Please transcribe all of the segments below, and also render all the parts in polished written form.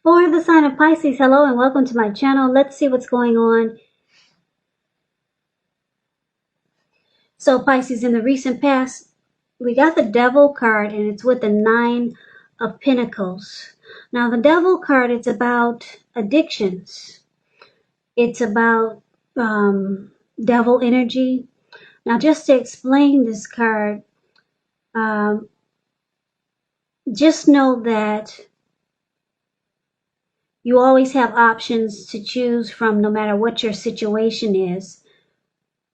For the sign of Pisces, hello and welcome to my channel. Let's see what's going on. So Pisces, in the recent past, we got the Devil card and it's with the 9 of Pentacles. Now the Devil card, it's about addictions. It's about devil energy. Now just to explain this card, just know that you always have options to choose from no matter what your situation is.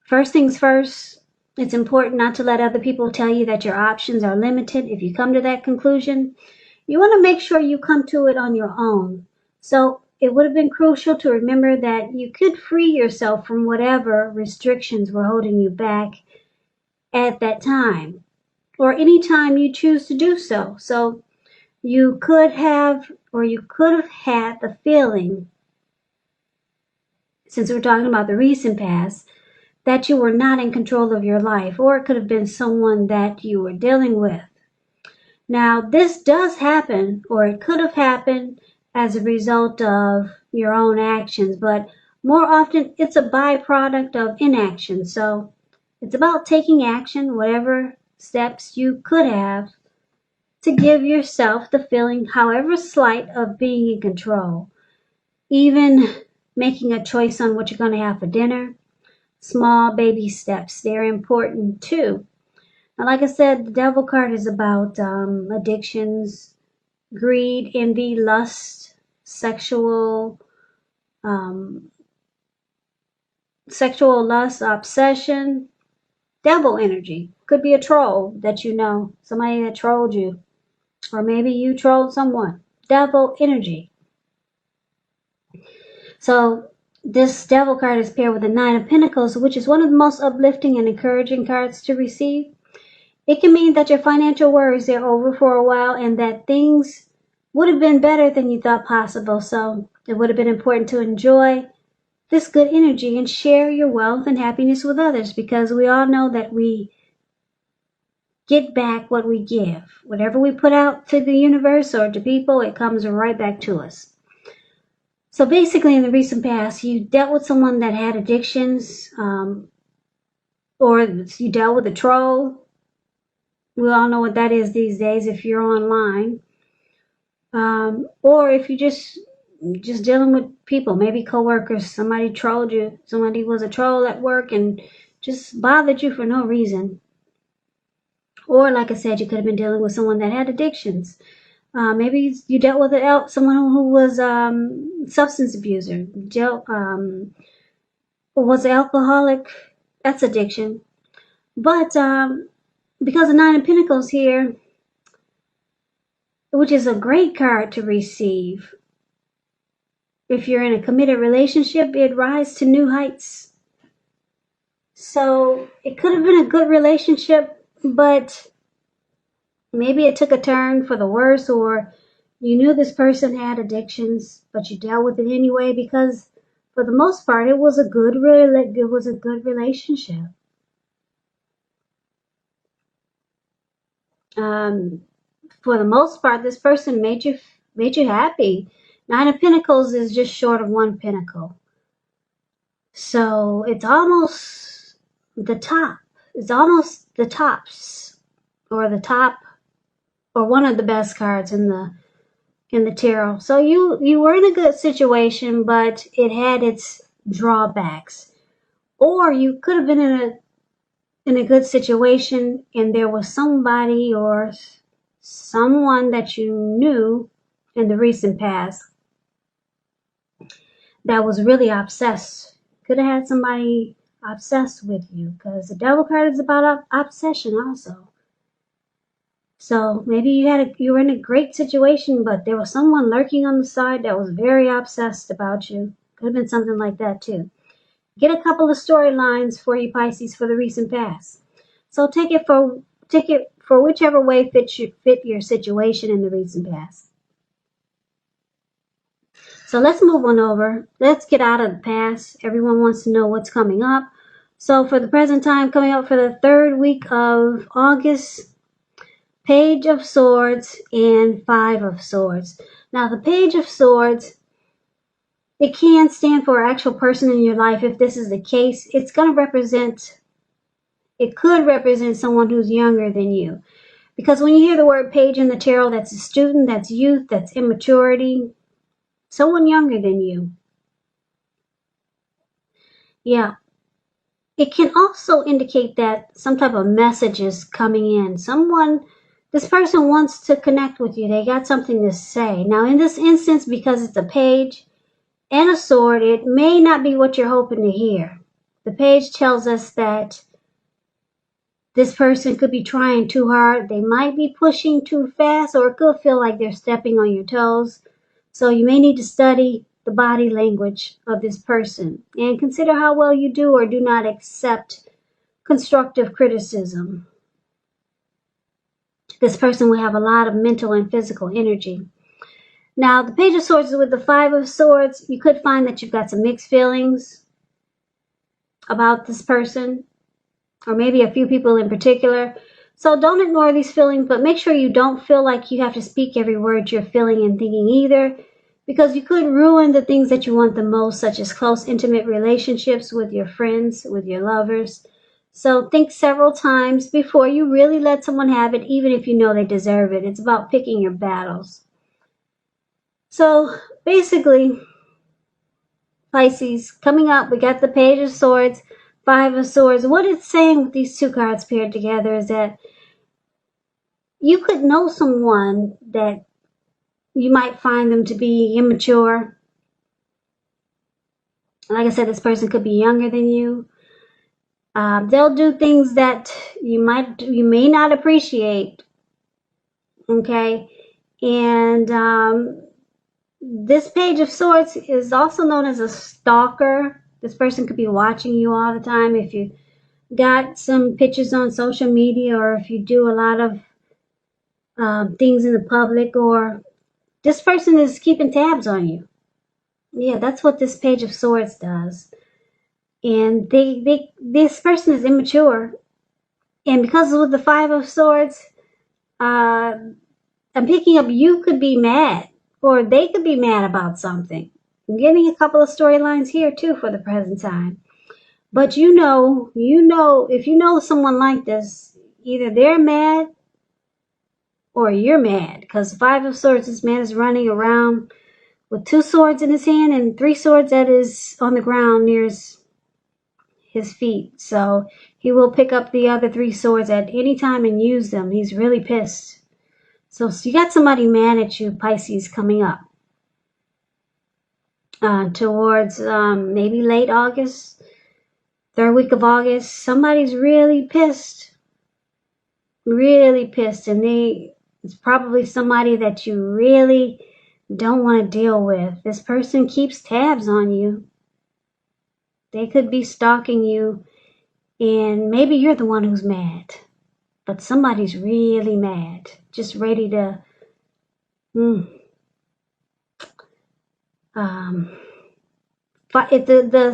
First things first, it's important not to let other people tell you that your options are limited. If you come to that conclusion, you want to make sure you come to it on your own. So it would have been crucial to remember that you could free yourself from whatever restrictions were holding you back at that time, or any time you choose to do so. So you could have, or you could have had the feeling, since we're talking about the recent past, that you were not in control of your life, or it could have been someone that you were dealing with. Now, this does happen, or it could have happened as a result of your own actions, but more often it's a byproduct of inaction. So it's about taking action, whatever steps you could have, to give yourself the feeling, however slight, of being in control. Even making a choice on what you're going to have for dinner. Small baby steps, they're important too. Now, like I said, the Devil card is about addictions, greed, envy, lust, sexual lust, obsession, devil energy. Could be a troll that you know, somebody that trolled you, or maybe you trolled someone. Devil energy. So this Devil card is paired with the 9 of Pentacles, which is one of the most uplifting and encouraging cards to receive. It can mean that your financial worries are over for a while and that things would have been better than you thought possible. So it would have been important to enjoy this good energy and share your wealth and happiness with others, because we all know that we get back what we give. Whatever we put out to the universe or to people, it comes right back to us. So basically, in the recent past, you dealt with someone that had addictions, or you dealt with a troll. We all know what that is these days if you're online. Or if you just dealing with people, maybe coworkers, somebody trolled you, somebody was a troll at work and just bothered you for no reason. Or like I said, you could have been dealing with someone that had addictions. Maybe you dealt with someone who was substance abuser, was alcoholic. That's addiction. But because of 9 of Pentacles here, which is a great card to receive, if you're in a committed relationship, it rises to new heights. So it could have been a good relationship, but maybe it took a turn for the worse, or you knew this person had addictions, but you dealt with it anyway, because for the most part, it was a good relationship. For the most part, this person made you happy. 9 of Pentacles is just short of 1 pentacle. So it's almost the top. It's almost the tops, or the top, or one of the best cards in the tarot. So you were in a good situation, but it had its drawbacks. Or you could have been in a good situation and there was somebody or someone that you knew in the recent past that was really obsessed. Could have had somebody obsessed with you, because the Devil card is about obsession also. So maybe you were in a great situation, but there was someone lurking on the side that was very obsessed about you. Could have been something like that too. Get a couple of storylines for you, Pisces, for the recent past. So take it for whichever way fit your situation in the recent past. So let's move on over. Let's get out of the past. Everyone wants to know what's coming up. So for the present time, coming up for the 3rd week of August, Page of Swords and Five of Swords. Now, the Page of Swords, it can stand for an actual person in your life. If this is the case, it could represent someone who's younger than you. Because when you hear the word page in the tarot, that's a student, that's youth, that's immaturity, someone younger than you. Yeah. It can also indicate that some type of message is coming in. This person wants to connect with you. They got something to say. Now, in this instance, because it's a page and a sword, it may not be what you're hoping to hear. The page tells us that this person could be trying too hard. They might be pushing too fast, or it could feel like they're stepping on your toes. So you may need to study the body language of this person and consider how well you do or do not accept constructive criticism. This person will have a lot of mental and physical energy. Now, the Page of Swords with the Five of Swords, you could find that you've got some mixed feelings about this person, or maybe a few people in particular. So don't ignore these feelings, but make sure you don't feel like you have to speak every word you're feeling and thinking either, because you could ruin the things that you want the most, such as close, intimate relationships with your friends, with your lovers. So think several times before you really let someone have it, even if you know they deserve it. It's about picking your battles. So basically, Pisces, coming up, we got the Page of Swords, Five of Swords. What it's saying with these two cards paired together is that you could know someone that you might find them to be immature. Like I said, this person could be younger than you. They'll do things that you may not appreciate. Okay, and this Page of Swords is also known as a stalker. This person could be watching you all the time. If you got some pictures on social media, or if you do a lot of things in the public, or this person is keeping tabs on you. Yeah, that's what this Page of Swords does. And this person is immature. And because with the Five of Swords, I'm picking up you could be mad, or they could be mad about something. I'm getting a couple of storylines here too for the present time. But if you know someone like this, either they're mad or you're mad, because Five of Swords, this man is running around with two swords in his hand and three swords that is on the ground near his feet. So he will pick up the other three swords at any time and use them. He's really pissed. So you got somebody mad at you, Pisces, coming up towards maybe late August, third week of August. Somebody's really pissed, and it's probably somebody that you really don't want to deal with. This person keeps tabs on you. They could be stalking you, and maybe you're the one who's mad, but somebody's really mad, just ready to the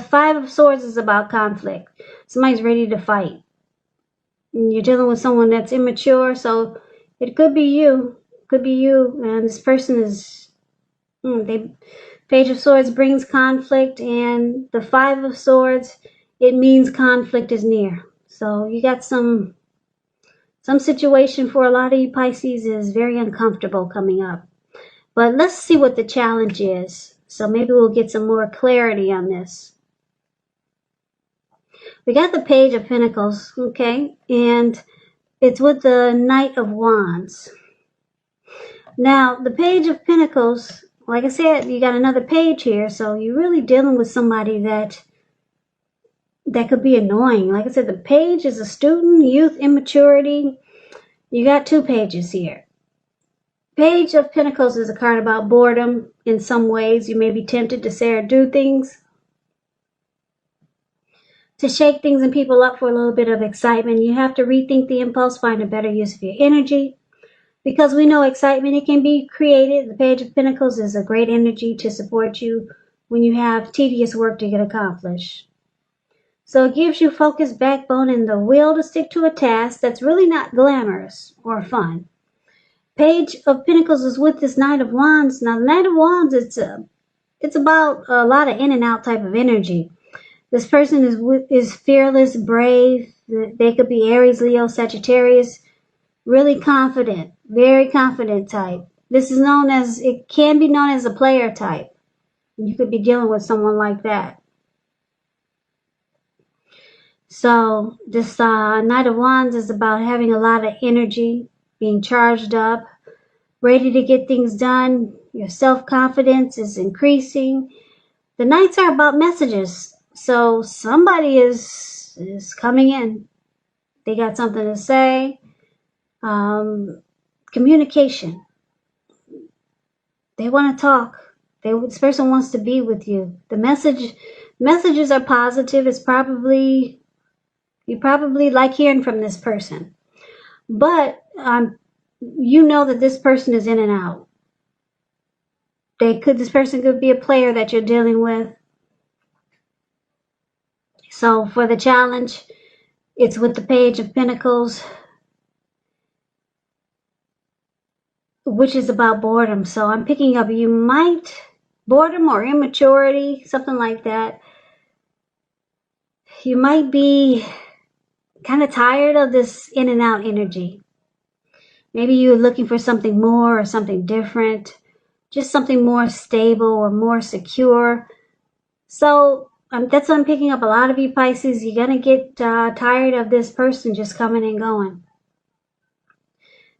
Five of Swords is about conflict. Somebody's ready to fight. And you're dealing with someone that's immature, so it could be you. And this person is Page of Swords brings conflict, and the Five of Swords, it means conflict is near. So you got some situation for a lot of you Pisces is very uncomfortable coming up. But let's see what the challenge is. So maybe we'll get some more clarity on this. We got the Page of Pentacles, okay? And it's with the Knight of Wands. Now, the Page of Pentacles, like I said, you got another page here, so you're really dealing with somebody that could be annoying. Like I said, the page is a student, youth, immaturity. You got two pages here. Page of Pentacles is a card about boredom. In some ways, you may be tempted to say or do things to shake things and people up for a little bit of excitement. You have to rethink the impulse, find a better use of your energy. Because we know excitement, it can be created. The Page of Pentacles is a great energy to support you when you have tedious work to get accomplished. So it gives you focus, backbone, and the will to stick to a task that's really not glamorous or fun. Page of Pentacles is with this Knight of Wands. Now, the Knight of Wands, it's about a lot of in and out type of energy. This person is fearless, brave. They could be Aries, Leo, Sagittarius. Really confident, very confident type. This is known as, it can be known as a player type. You could be dealing with someone like that. So this Knight of Wands is about having a lot of energy, being charged up, ready to get things done. Your self-confidence is increasing. The Knights are about messages. So somebody is coming in. They got something to say. Communication. They want to talk. This person wants to be with you. The messages are positive. It's probably, you probably like hearing from this person, but you know that this person is in and out. This person could be a player that you're dealing with. So for the challenge, it's with the Page of Pentacles, which is about boredom. So I'm picking up, boredom or immaturity, something like that. You might be kind of tired of this in and out energy. Maybe you're looking for something more or something different, just something more stable or more secure. So that's what I'm picking up. A lot of you Pisces, you're going to get tired of this person just coming and going.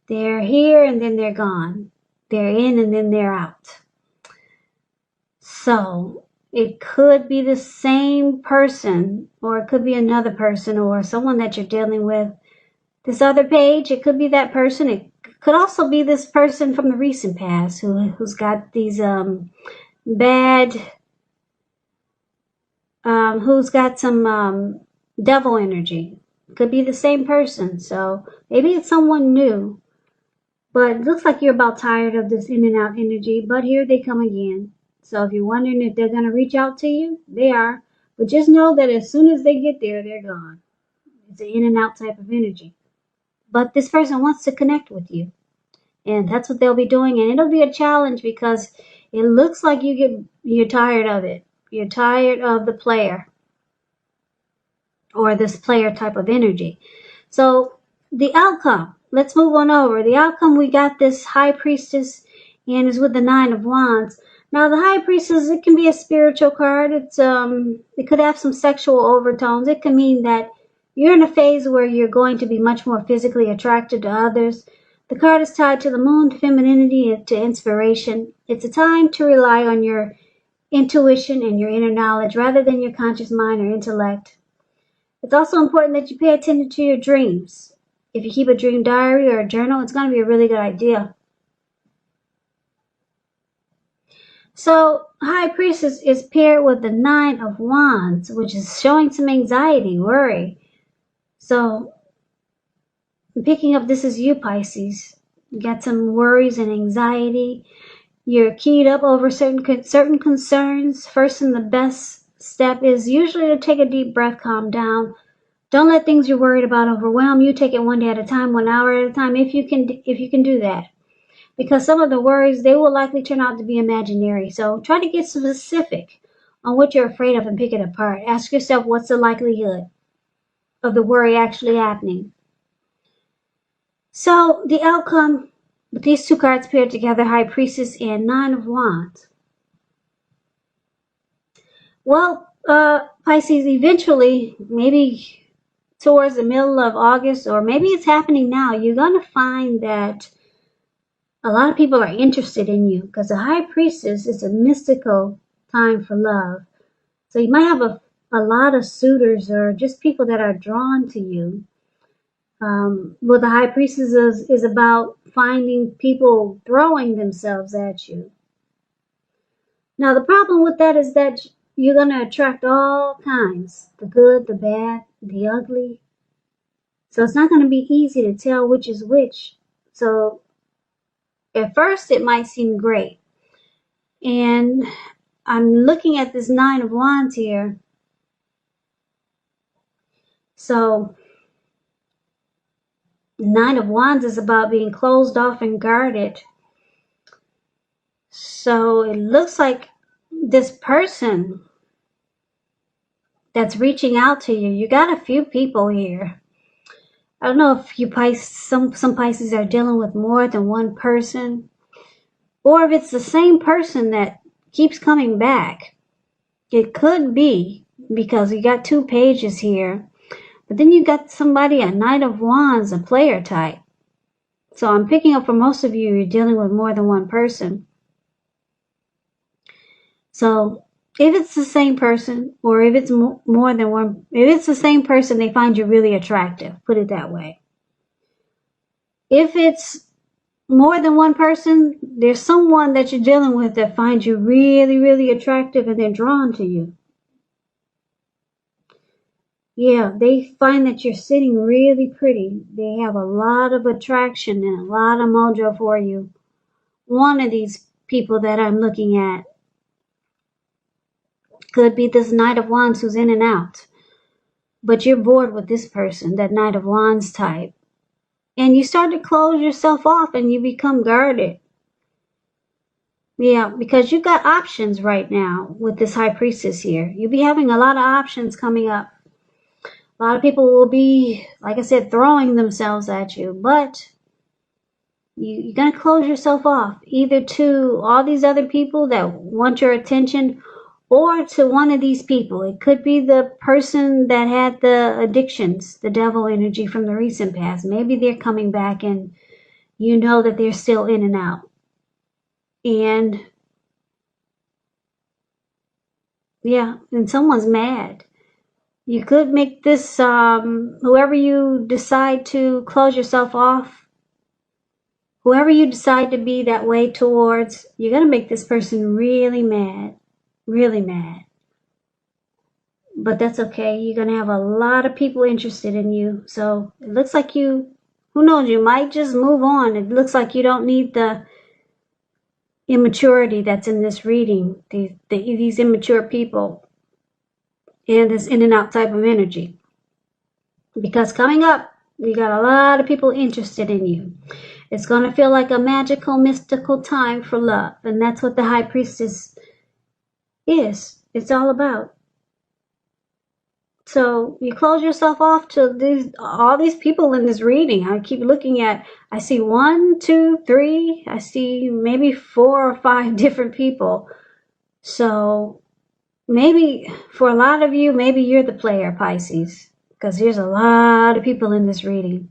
They're here and then they're gone. They're in and then they're out. So it could be the same person, or it could be another person, or someone that you're dealing with. This other page, it could be that person. It could also be this person from the recent past who's got these who's got some devil energy. Could be the same person. So maybe it's someone new. But it looks like you're about tired of this in and out energy. But here they come again. So if you're wondering if they're going to reach out to you, they are. But just know that as soon as they get there, they're gone. It's an in and out type of energy. But this person wants to connect with you. And that's what they'll be doing. And it'll be a challenge because it looks like you're tired of it. You're tired of the player. Or this player type of energy. So the outcome. Let's move on over. The outcome, we got this High Priestess, and is with the Nine of Wands. Now, the High Priestess, it can be a spiritual card. It could have some sexual overtones. It can mean that you're in a phase where you're going to be much more physically attracted to others. The card is tied to the moon, femininity, to inspiration. It's a time to rely on your intuition and your inner knowledge rather than your conscious mind or intellect. It's also important that you pay attention to your dreams. If you keep a dream diary or a journal, it's going to be a really good idea. So, High Priestess is paired with the Nine of Wands, which is showing some anxiety, worry. So, I'm picking up, this is you, Pisces. You got some worries and anxiety. You're keyed up over certain concerns. First and the best step is usually to take a deep breath, calm down. Don't let things you're worried about overwhelm you. Take it one day at a time, 1 hour at a time, if you can do that. Because some of the worries, they will likely turn out to be imaginary. So try to get specific on what you're afraid of and pick it apart. Ask yourself, what's the likelihood of the worry actually happening? So the outcome, with these two cards paired together, High Priestess and Nine of Wands. Well, Pisces, eventually, maybe towards the middle of August, or maybe it's happening now, you're going to find that a lot of people are interested in you, because the High Priestess is a mystical time for love. So you might have a lot of suitors or just people that are drawn to you. Well, the High Priestess is about finding people throwing themselves at you. Now, the problem with that is that you're going to attract all kinds, the good, the bad, the ugly. So it's not going to be easy to tell which is which. So at first it might seem great. And I'm looking at this Nine of Wands here. So Nine of Wands is about being closed off and guarded. So it looks like this person that's reaching out to you, you got a few people here. I don't know if you Pisces, some Pisces are dealing with more than one person, or if it's the same person that keeps coming back. It could be, because you got two pages here, but then you got somebody, a Knight of Wands, a player type. So I'm picking up for most of you, you're dealing with more than one person. So if it's the same person, or if it's more than one, if it's the same person, they find you really attractive, put it that way. If it's more than one person, there's someone that you're dealing with that finds you really, really attractive and they're drawn to you. Yeah, they find that you're sitting really pretty. They have a lot of attraction and a lot of mojo for you. One of these people that I'm looking at could be this Knight of Wands who's in and out. But you're bored with this person, that Knight of Wands type. And you start to close yourself off and you become guarded. Yeah, because you got options right now with this High Priestess here. You'll be having a lot of options coming up. A lot of people will be, like I said, throwing themselves at you. But you're going to close yourself off, either to all these other people that want your attention, or to one of these people. It could be the person that had the addictions, the devil energy from the recent past. Maybe they're coming back and you know that they're still in and out. And yeah, and someone's mad. You could make this, whoever you decide to close yourself off, whoever you decide to be that way towards, you're going to make this person really mad. Really mad. But that's okay. You're going to have a lot of people interested in you. So it looks like you, who knows, you might just move on. It looks like you don't need the immaturity that's in this reading. These immature people and this in and out type of energy. Because coming up, we got a lot of people interested in you. It's going to feel like a magical, mystical time for love. And that's what the High Priestess is. It's all about. So you close yourself off to all these people in this reading. I keep looking at, I see 1, 2, 3, I see maybe 4 or 5 different people. So maybe for a lot of you, maybe you're the player, Pisces, because there's a lot of people in this reading.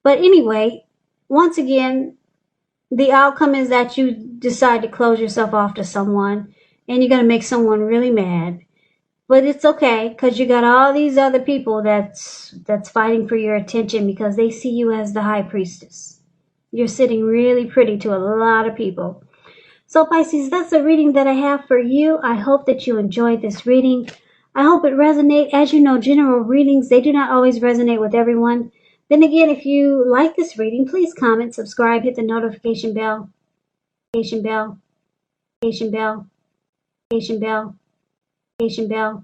But anyway, once again, the outcome is that you decide to close yourself off to someone, and you're going to make someone really mad. But it's okay, because you got all these other people that's fighting for your attention because they see you as the High Priestess. You're sitting really pretty to a lot of people. So Pisces, that's the reading that I have for you. I hope that you enjoyed this reading. I hope it resonates. As you know, general readings, they do not always resonate with everyone. Then again, if you like this reading, please comment, subscribe, hit the notification bell, notification bell, notification bell, notification bell, notification bell.